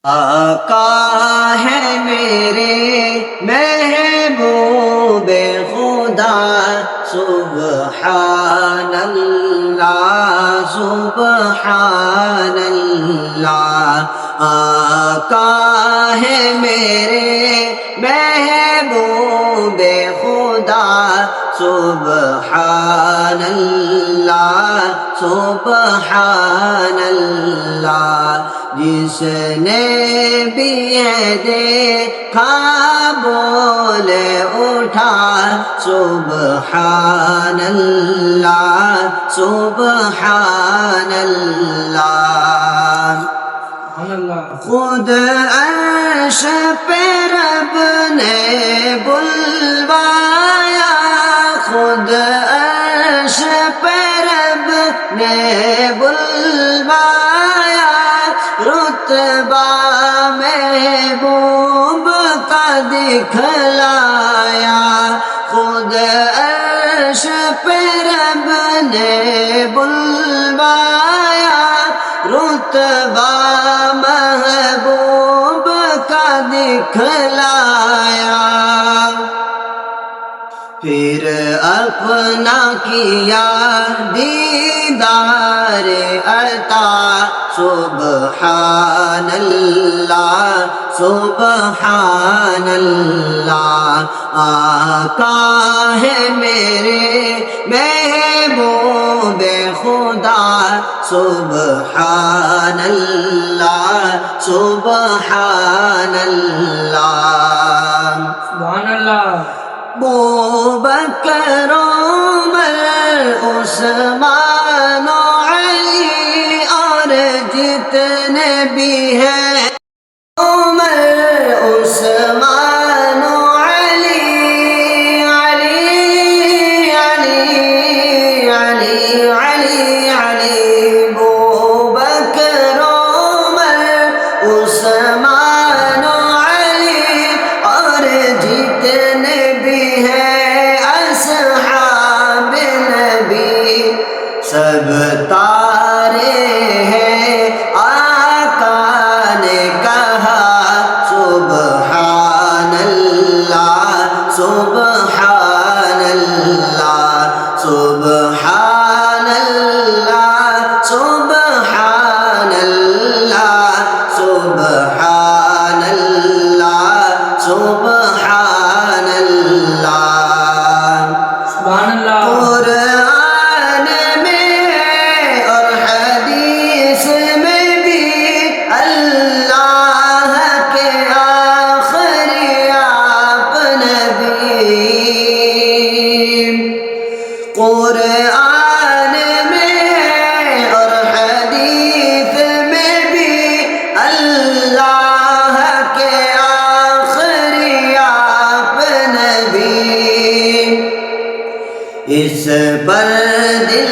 آقا ہے میرے محبوب خدا، سبحان اللہ سبحان اللہ۔ آقا ہے میرے محبوب خدا، سبحان اللہ سبحان اللہ۔ جس نے بھی دیکھا بول اٹھا، سبحان اللہ سبحان اللہ۔ خود عرش پہ رب نے بلوایا، خود عرش پہ رب نے بلوایا، رتبہ محبوب کا دکھلایا، خود عرش پہ رب نے بلوایا، رتبہ محبوب کا دکھلایا۔ پھر اپنا کیا دیدار عطا، سبحان اللہ سبحان اللہ۔ آقا ہے میرے محبوب خدا، سبحان اللہ سبحان اللہ۔ سبحان اللہ۔ ابوبکر عمر عثمان و علی اور جتنے بھی ہیں، عمر عثمان و علی، علی علی علی علی علی۔ ابوبکر عمر عثمان و علی اور جتنے بھی ہیں اصحاب نبی، سب تارے ہیں۔ آقا نے کہا سبحان اللہ سبحان اللہ سبحان اللہ سبحان اللہ سبحان اللہ سبحان اللہ۔ سبحان اللہ۔ قرآن میں اور حدیث میں بھی اللہ کے آخری آپ نبی، قرآن میں اور حدیث میں بھی اللہ کے آخری آپ نبی۔ اس پر دل